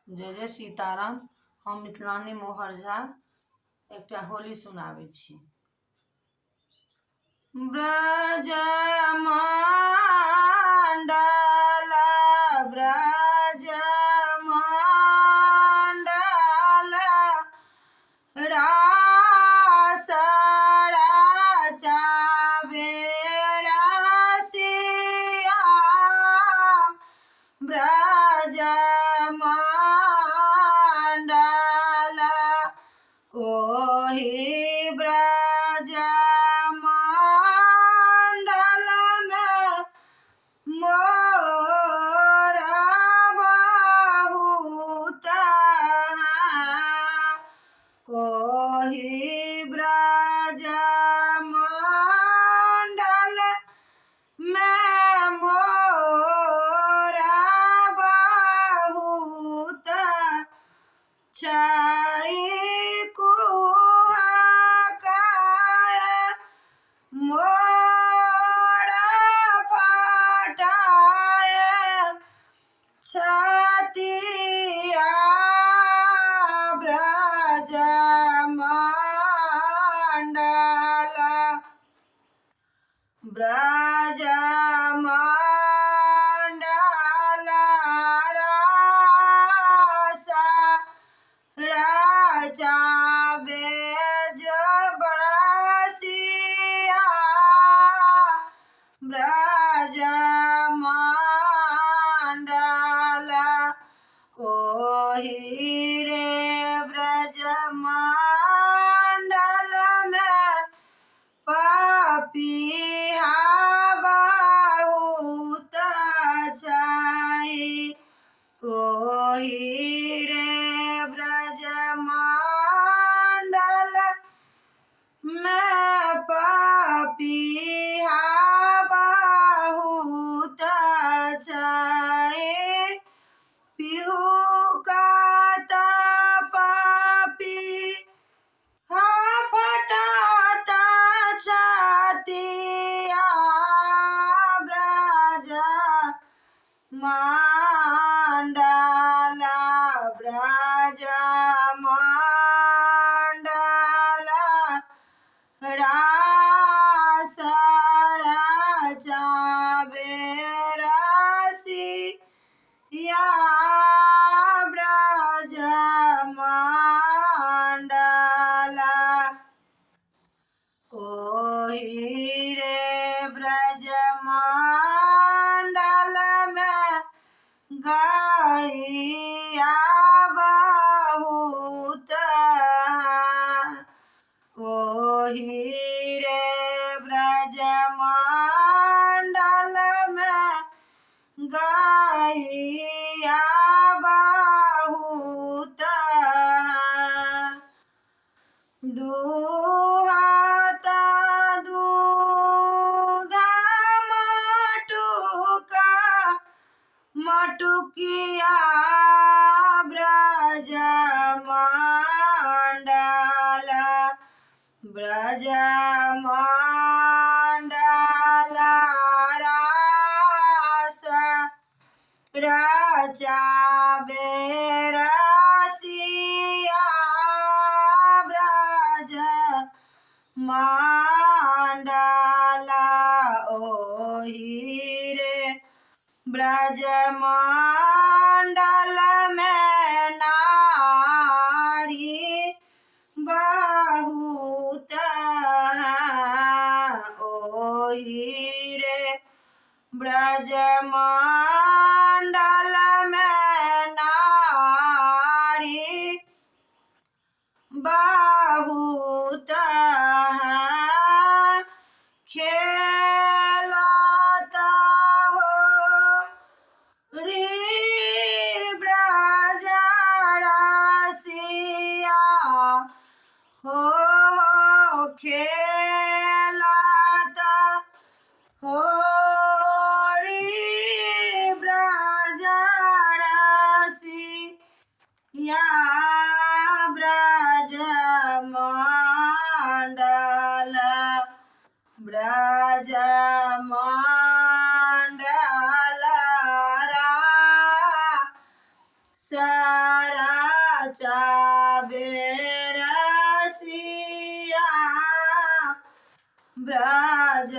जय जय सीताराम। हम मिथिलानी मोहर झा एकटा होली सुनाबै छी। ब्रजमंडल ब्रजमंडल रास रचावे रसिया ब्रजमंडल ओहि ब्रजमंडल में मोर बहुत ओहि ब्रजमंडल में मोर बहुत छाई कुहाकाय मोरा फटाय छतिया ब्रजमंडल ब्रजमंडल रास रचावे रसिया ब्रजमंडल ओहि रे ब्रजमंडल में पपिहा बहुत छाई ओहि रे ब्रजमंडल में पपिहा बहुत छाई पिहुकाता पापी फटाता छतिया ब्रजमंडल ब्रजमंडल रास रचावे रसिया ब्रजमंडल ओहि रे ब्रजमंडल में गैया बहुत ओहि रे ब्रजमंडल में गैया बहुत दुहाता दूध मटुका मटुकिया ब्रजमंडल ब्रजमंडल रास रचावे रसिया ब्रजमंडल ओहि रे ब्रजमंडल में नारी बहुत ओहि रे ब्रजमंडल में नारी बहुत खेलता हो री ब्रज रसिया हो खेलता हो री ब्रज रसिया ब्रजमंडल ब्रजमंडल रा सा नचावे रसिया ब्रज